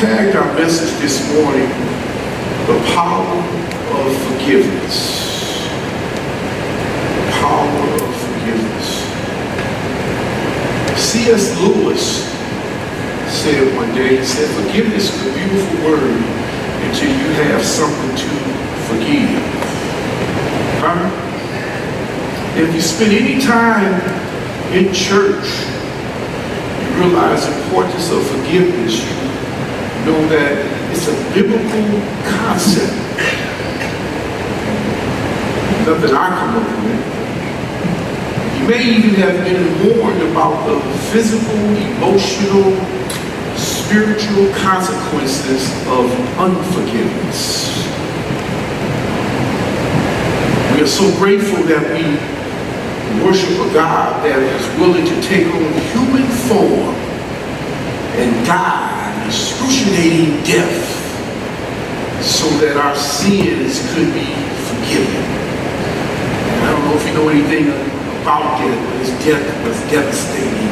tagged our message this morning, the power of forgiveness. The power of forgiveness. C.S. Lewis said one day, he said, forgiveness is a beautiful word until you have something to forgive. Right? If you spend any time in church, you realize the importance of forgiveness. You know that it's a biblical concept. Nothing I come up with. You may even have been warned about the physical, emotional, spiritual consequences of unforgiveness. We are so grateful that we worship a God that is willing to take on human form and die an excruciating death so that our sins could be forgiven. And I don't know if you know anything about that, but his death was devastating.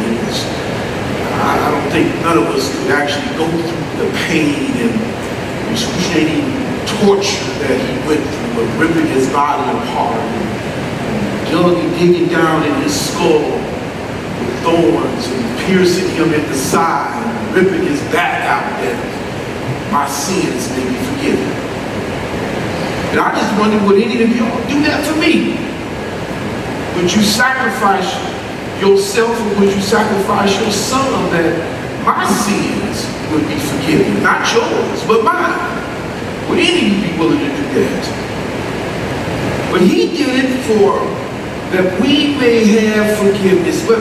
I don't think none of us could actually go through the pain and excruciating torture that he went through, of ripping his body apart, digging down in his skull with thorns and piercing him in the side, and ripping his back out that my sins may be forgiven. And I just wonder, would any of y'all do that for me? Would you sacrifice yourself, or would you sacrifice your son that my sins would be forgiven? Not yours, but mine. Would any of you be willing to do that? But he did it for that we may have forgiveness. But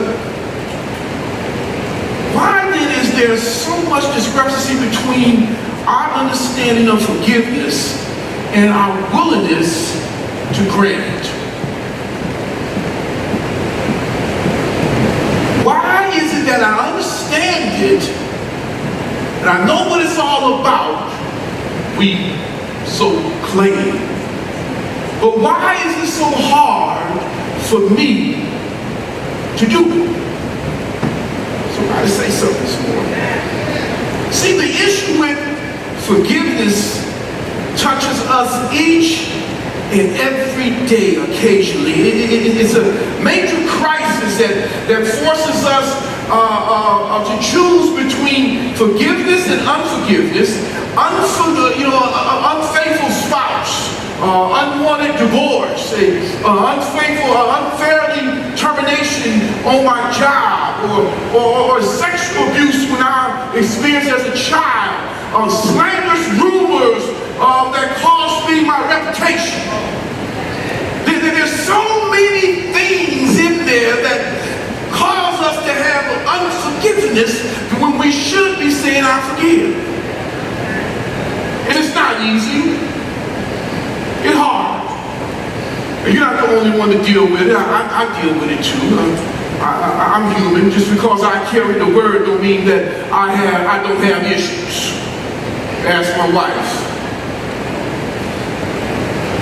why then is there so much discrepancy between our understanding of forgiveness and our willingness to grant? Why is it that I understand it and I know what it's all about, we so claim, but why is it so hard for me to do it? Somebody say something this morning. See, the issue with forgiveness touches us each and every day occasionally. It's a major crisis that forces us to choose between forgiveness and unforgiveness, unfaithful spouse, unwanted divorce, unfairly termination on my job, or sexual abuse when I experienced as a child, slanderous rumors that cost me my reputation. There's so many things in there that cause us to have unforgiveness when we should be saying I forgive. And it's not easy. It's hard. And you're not the only one to deal with it. I deal with it too. I'm human. Just because I carry the word don't mean that I don't have issues. Ask my wife.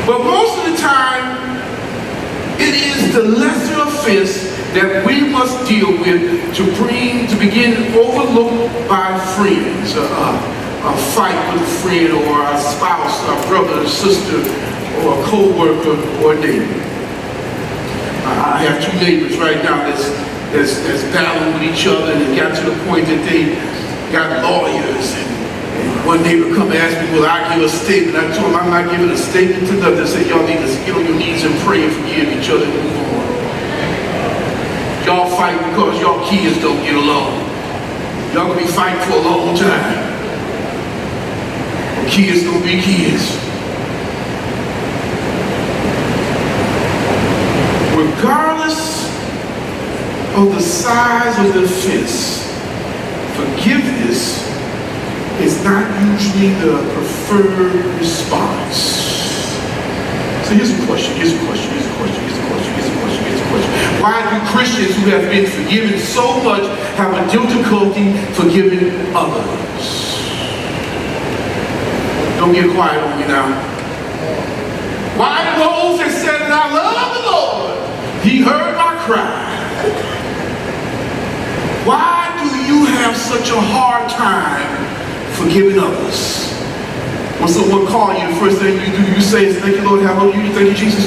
But most of the time, it is the lesser offense that we must deal with to begin overlooked by friends. A fight with a friend or a spouse, a brother, a sister, or a co-worker or a neighbor. I have two neighbors right now that's battling with each other, and it got to the point that they got lawyers. And one neighbor come and ask me, will I give a statement? I told him I'm not giving a statement to nothing. I said, y'all need to get on your knees and pray and forgive each other and move on. Y'all fight because y'all kids don't get along. Y'all gonna be fighting for a long time. Kids gonna be kids. Regardless of the size of the offense, forgiveness is not usually the preferred response. So here's a question. Why do Christians who have been forgiven so much have a difficulty forgiving others? Don't get quiet on me now. Why do those that said that I love the Lord, he heard my cry? Why do you have such a hard time forgiving others. When someone calls you, the first thing you do, you say is, thank you, Lord, hallelujah, thank you, Jesus.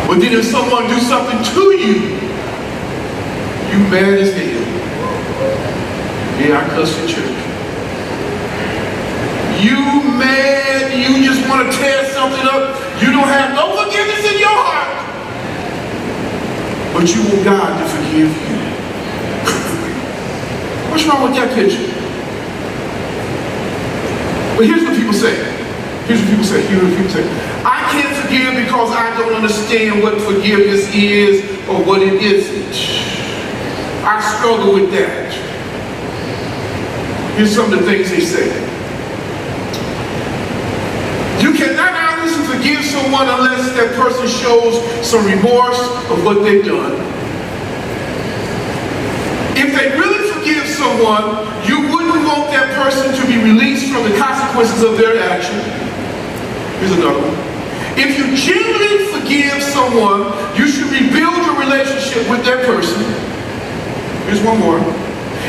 But then if someone do something to you, you mad as hell. Yeah, I cussed in church. You mad, you just want to tear something up. You don't have no forgiveness in your heart. But you want God to forgive you. What's wrong with that picture? But here's what people say. Here's what people say. I can't forgive because I don't understand what forgiveness is or what it isn't. I struggle with that. Here's some of the things they say. You cannot honestly forgive someone unless that person shows some remorse of what they've done. If they really forgive someone, you wouldn't want that person to be released from the consequences of their action. Here's another one. If you genuinely forgive someone, you should rebuild your relationship with that person. Here's one more.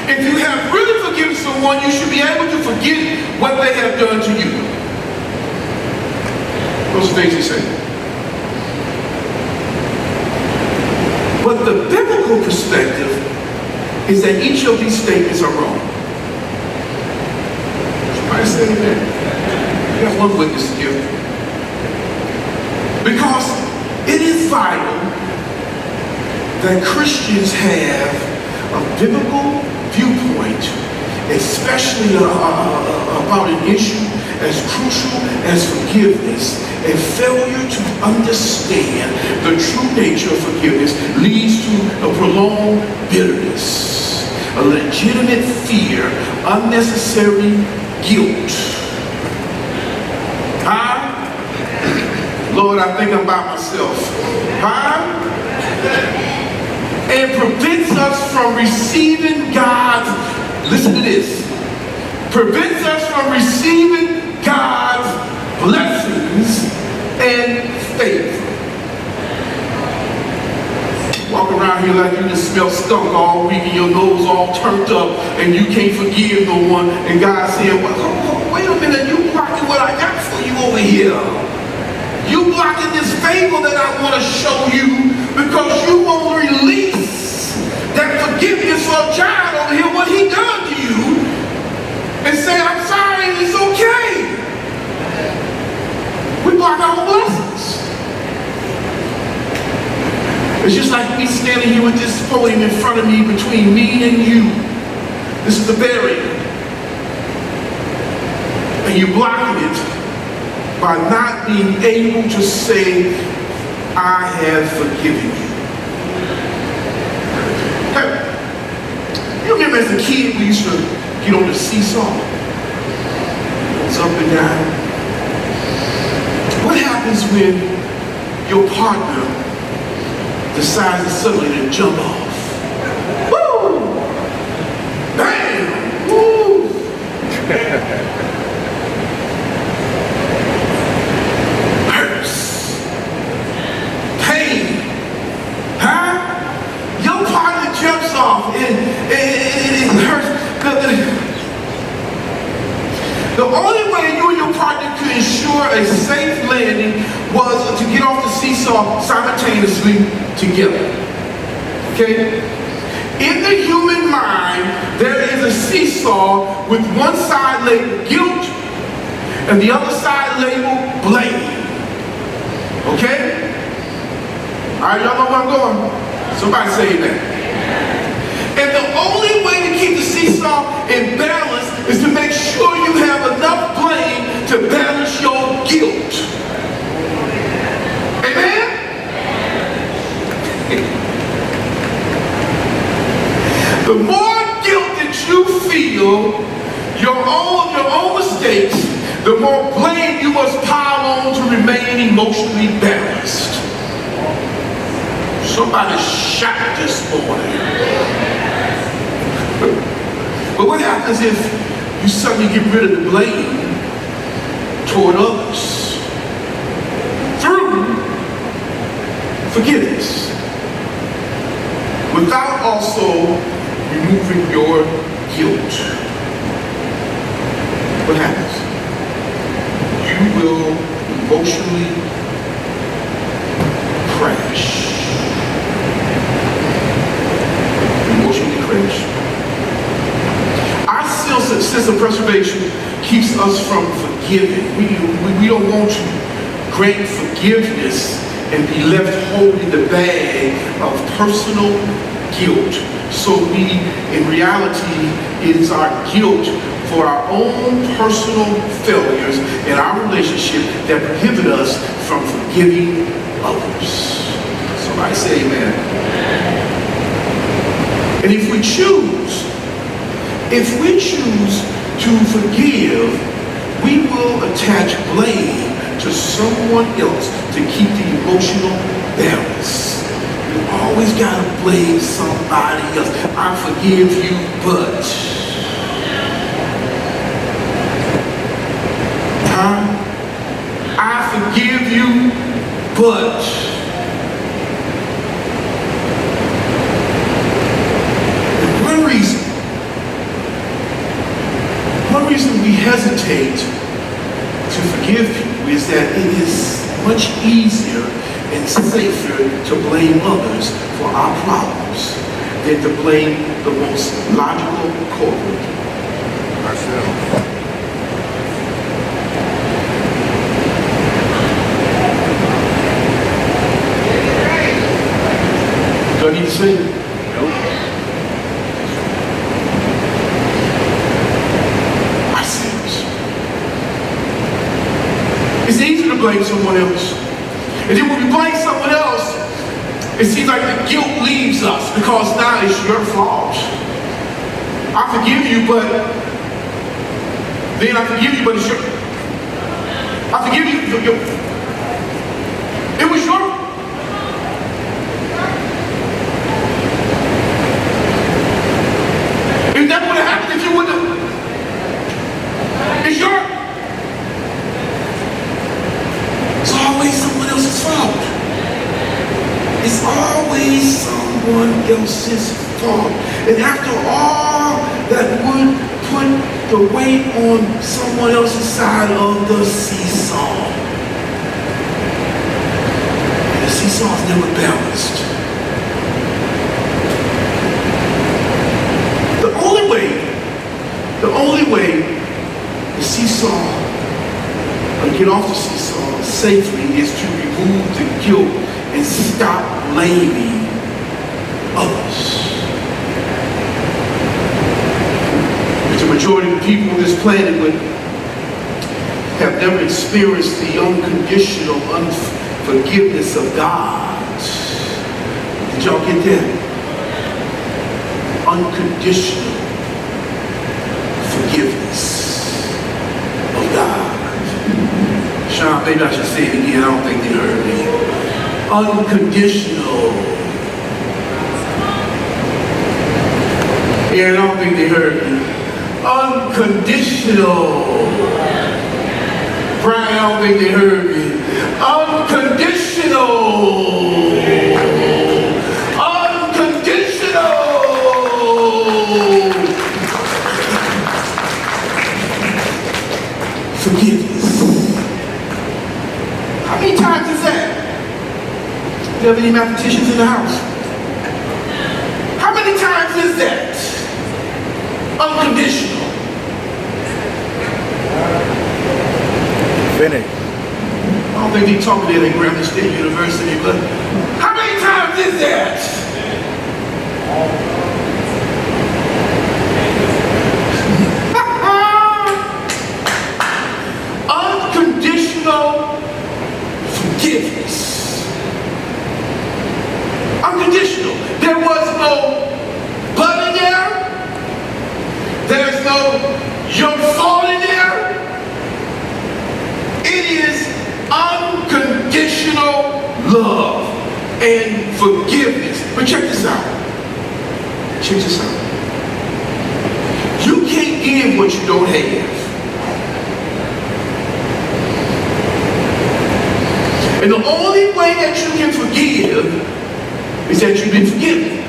If you have really forgiven someone, you should be able to forget what they have done to you. Those are things he said. But the biblical perspective is that each of these statements are wrong. Somebody say amen. We got one witness here. Because it is vital that Christians have a biblical viewpoint, especially about an issue as crucial as forgiveness. And failure to understand the true nature of forgiveness leads to a prolonged bitterness, a legitimate fear, unnecessary guilt. Huh? Lord, I think I'm by myself. Huh? And prevents us from receiving God's, listen to this, prevents us from receiving God's blessings and favor. Walk around here like you just smell skunk all week and your nose all turned up and you can't forgive no one, and God said, well, wait a minute, you blocking what I got for you over here. You blocking this favor that I want to show you because you won't release that forgiveness for John over here, what he done to you, and say, I'm sorry, and it's okay. We block our blessings. It's just like me standing here with this podium in front of me, between me and you. This is the barrier. And you're blocking it by not being able to say, I have forgiven you. Hey, you remember as a kid we used to get on the seesaw? It's up and down. What happens when your partner decides suddenly to jump off? Woo! Bam! Woo! Hurts. Pain. Huh? Your partner jumps off and it hurts. The only way you and your partner could ensure a safe landing was to get off the seesaw simultaneously together. Okay? In the human mind, there is a seesaw with one side labeled guilt and the other side labeled blame. Okay? Alright, y'all know where I'm going? Somebody say amen. And the only way to keep the seesaw in balance is to make sure you have enough blame to balance your guilt. Amen? The more guilt that you feel, your own mistakes, the more blame you must pile on to remain emotionally balanced. Somebody shot this morning. But what happens if you suddenly get rid of the blame toward others through forgiveness, without also removing your guilt? what happens? You will emotionally crash. Emotionally crash. Our sense of preservation keeps us from forgiving. We don't want to grant forgiveness and be left holding the bag of personal guilt. So in reality, it is our guilt for our own personal failures in our relationship that prohibit us from forgiving others. Somebody say amen. And if we choose to forgive, we will attach blame to someone else to keep the emotional balance. You always gotta blame somebody else. I forgive you, but I forgive you, but one reason we hesitate to forgive people is that it is much easier and safer to blame others for our problems than to blame the most logical culprit, ourselves. Do I need to say it? Nope. I see this. It's easy to blame someone else. And then when we blame someone else, it seems like the guilt leaves us because now it's your fault. I forgive you, but then I forgive you, but it's your. I forgive you for your. It was your. If that would have happened, if you wouldn't have. It's your. It's always someone else's fault. It's always someone else's fault. And after all that would put the weight on someone else's side of the seesaw. And the seesaw is never balanced. The only way the seesaw, or get off the seesaw safely is to remove the guilt and stop blaming others. The majority of the people on this planet have never experienced the unconditional unforgiveness of God. Did y'all get that? Unconditional forgiveness of God. Sean, maybe I should say it again. I don't think they heard me. Unconditional. Yeah, I don't think they heard me. Unconditional. Brian, I don't think they heard me. Unconditional. Unconditional. Forgiveness. How many times is that? Do you have any mathematicians in the house? How many times is that? Unconditional. Finish. I don't think they taught me that at Grambling State University, but how many times is that? Unconditional forgiveness. Unconditional. There was no but in there. There's no your fault in there. It is unconditional love and forgiveness. But check this out. Check this out. You can't give what you don't have. And the only way that you can forgive is that you've been forgiven.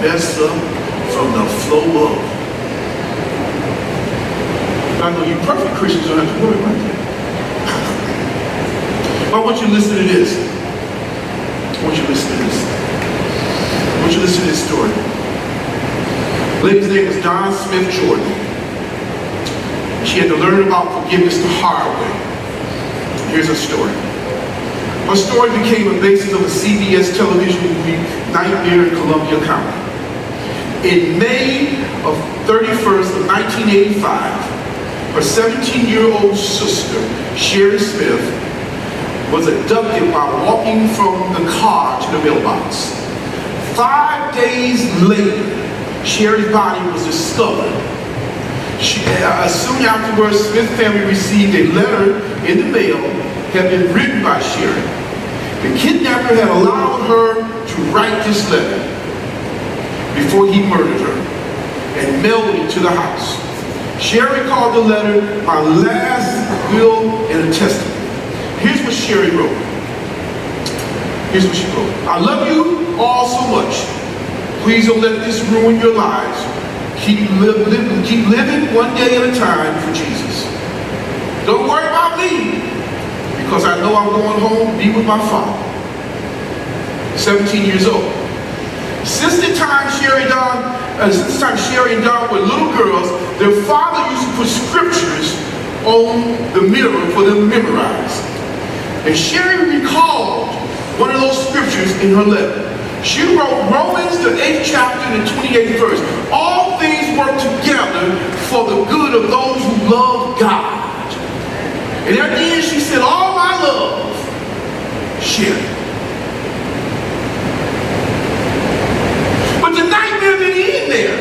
mess up from the flow up. I know you perfect Christians don't have to worry about that. But I want you to listen to this. I want you to listen to this. I want you to listen to this story. The lady's name was Donna Smith Jordan. She had to learn about forgiveness the hard way. Here's her story. Her story became a basis of a CBS television movie, Nightmare in Columbia County. In May of 31st of 1985, her 17-year-old sister, Sherry Smith, was abducted while walking from the car to the mailbox. 5 days later, Sherry's body was discovered. Soon afterwards, Smith family received a letter in the mail that had been written by Sherry. The kidnapper had allowed her to write this letter before he murdered her and mailed it to the house. Sherry called the letter my last will and a testament. Here's what Sherry wrote. Here's what she wrote. I love you all so much. Please don't let this ruin your lives. Keep living one day at a time for Jesus. Don't worry about me, because I know I'm going home to be with my Father. 17 years old. Since the time Sherry and Don were little girls, their father used to put scriptures on the mirror for them to memorize. And Sherry recalled one of those scriptures in her letter. She wrote Romans, the 8th chapter and the 28th verse. All things work together for the good of those who love God. And at the end she said, all my love, Sherry. But the nightmare didn't end there.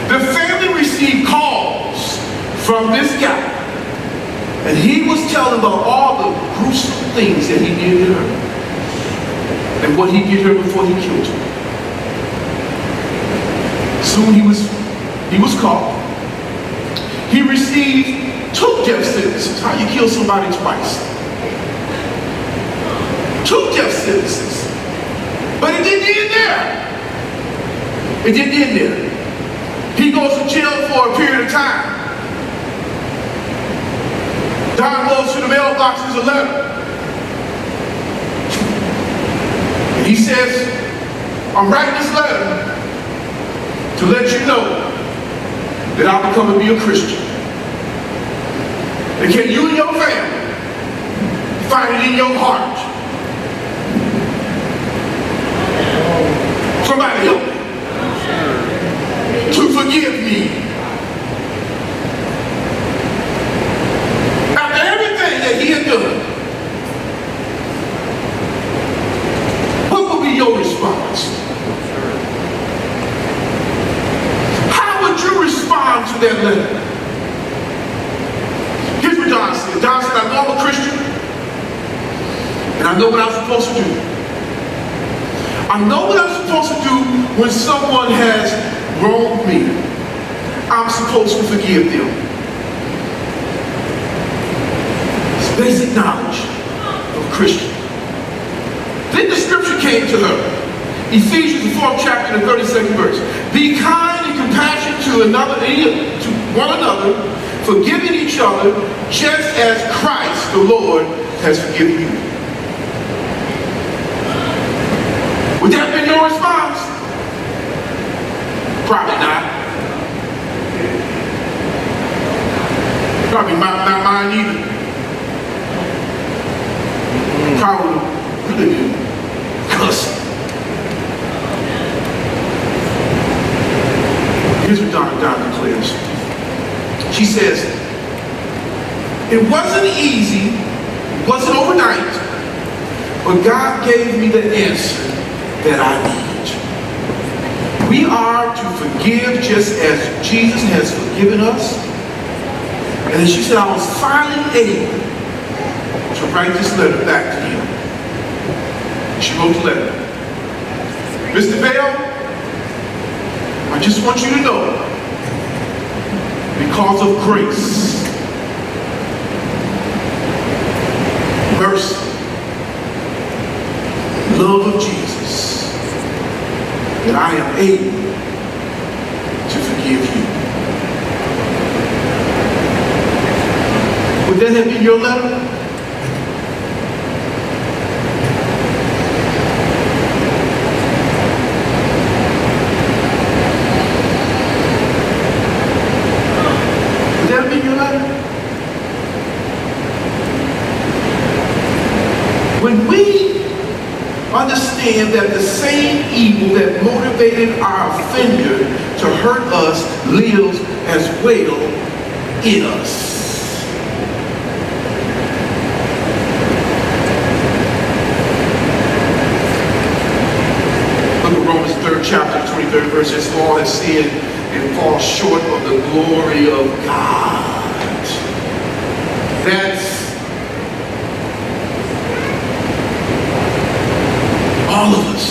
The family received calls from this guy. And he was telling about all the gruesome things that he did to her. And what he did her before he killed her. Soon he was caught. He received 2 death sentences. How you kill somebody twice? 2 death sentences. But it didn't end there. It didn't end there. He goes to jail for a period of time. Don goes to the mailbox, there's a letter. He says, I'm writing this letter to let you know that I'll become to be a Christian. And can you and your family find it in your heart? Somebody help me. To forgive me. After everything that he had done, your response? How would you respond to that letter? Here's what Don said. Don said, I know I'm a Christian, and I know what I'm supposed to do. I know what I'm supposed to do when someone has wronged me. I'm supposed to forgive them. It's basic knowledge of a Christian. Then the scripture came to her. Ephesians, the 4th chapter, the 32nd verse. Be kind and compassionate to one another, forgiving each other, just as Christ, the Lord, has forgiven you. Would that have been your response? Probably not. Probably not mine either. Probably really been cussing. Here's what Donna declares. She says, it wasn't easy, it wasn't overnight, but God gave me the answer that I need. We are to forgive just as Jesus has forgiven us. And then she said, I was finally able to write this letter back to him. She wrote the letter. Mr. Bell, I just want you to know, because of grace, mercy, love of Jesus, that I am able to forgive you. Would that have been your letter? Would that have been your letter? When we understand that the same evil that motivated our offender to hurt us lives as well in us. Look at Romans 3rd chapter, 23rd verse. As all has sinned and fall short of the glory of God. That's all of us.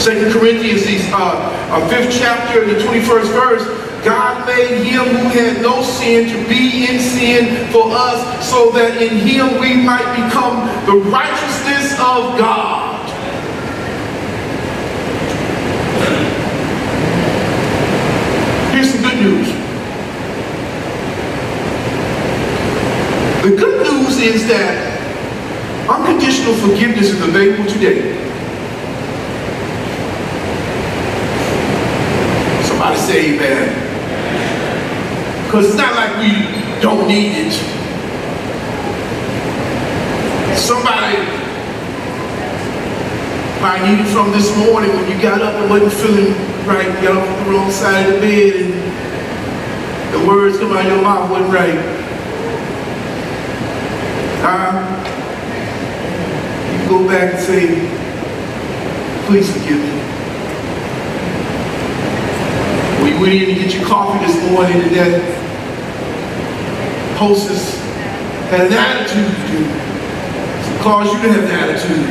2 Corinthians, the 5th chapter, the 21st verse, God made him who had no sin to be in sin for us, so that in him we might become the righteousness of God. Here's some good news. The good news is that unconditional forgiveness is available today. Somebody say amen. Because it's not like we don't need it. Somebody might need it from this morning when you got up and wasn't feeling right. You got up on the wrong side of the bed and the words come out of your mouth wasn't right. Go back and say, please forgive me. When you went in to get your coffee this morning and that hostess had an attitude to you, so caused you to have an attitude,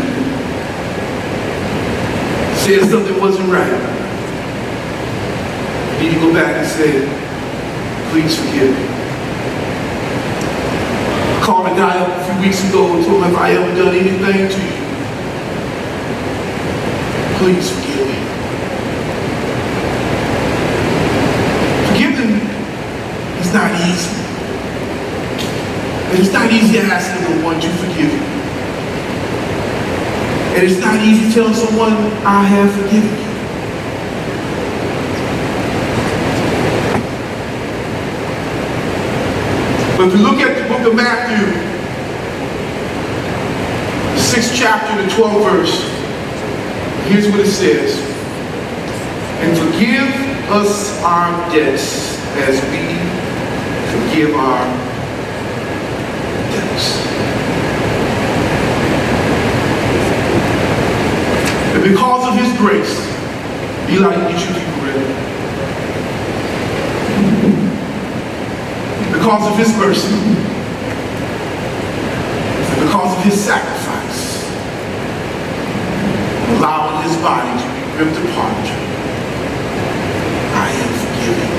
said something wasn't right. You need to go back and say, please forgive me. Called a guy up a few weeks ago and told him if I ever done anything to you, please forgive me. Forgiving is not easy. And it's not easy asking the one to forgive you. And it's not easy telling someone, I have forgiven you. But if you look at the book of Matthew, the 6th chapter, the 12th verse, here's what it says. And forgive us our debts as we forgive our debtors. And because of his grace, Eli, get you people ready. Because of his mercy, and because of his sacrifice, allowing his body to be ripped apart, I am forgiven.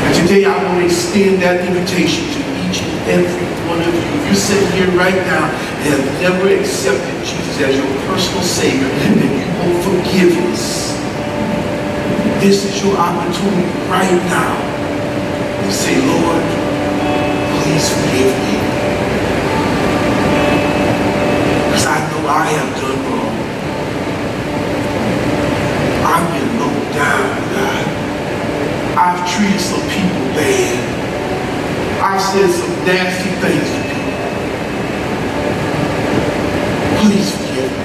And today I want to extend that invitation to each and every one of you. If you're sitting here right now and have never accepted Jesus as your personal Savior, and you want forgiveness, this is your opportunity right now. Say, Lord, please forgive me. Because I know I have done wrong. I've been low down, God. I've treated some people bad. I've said some nasty things to people. Please forgive me.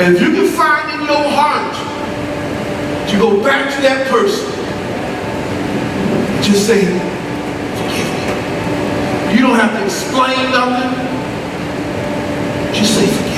And if you can find in your heart to go back to that person, just say, forgive me. You don't have to explain nothing. Just say, forgive me.